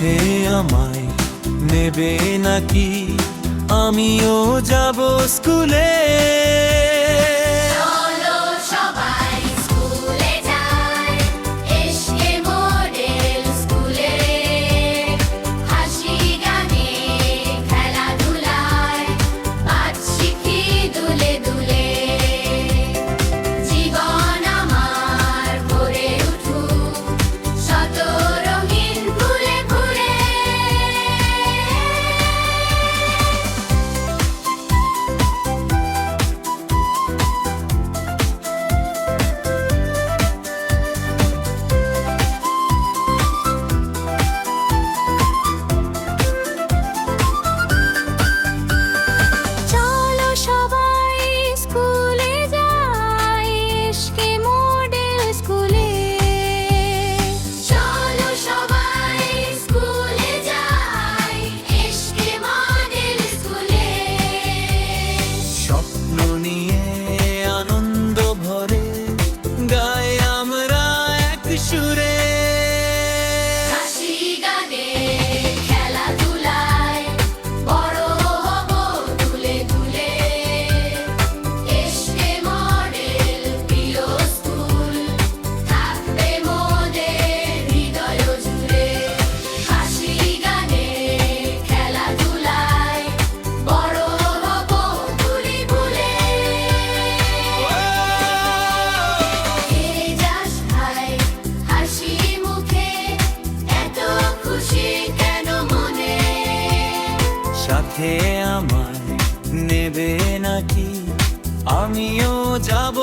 সাথে আমায় নেবে নাকি আমিও যাব স্কুলে। চলো সবাই স্কুলে যাই, এসকে মডেল স্কুলে। হাসি গানে খেলাধুলায় পাঠ শিখি দুলে দুলে। জীবন আমার ভরে উঠুক শত রঙিন ফুলে ফুলে। চলো সবাই স্কুলে যাই, এসকে মডেল স্কুলে। চলো সবাই স্কুলে যাই, এসকে মডেল স্কুলে। স্বপ্ন নিয়ে আনন্দ ভরে গাই আমরা এক সুরে। হাসি গানে খেলাধুলায় বড় হব দুলে দুলে। এসকে মডেল প্রিয় স্কুল থাকবে মোদের হৃদয় জুড়ে। হাসি গানে খেলাধুলায় বড় হব দুলে দুলে। যাস ভাই হাসি মুখে, এত খুশি কেন মনে? সাথে আমায় নেবে নাকি আমিও যাব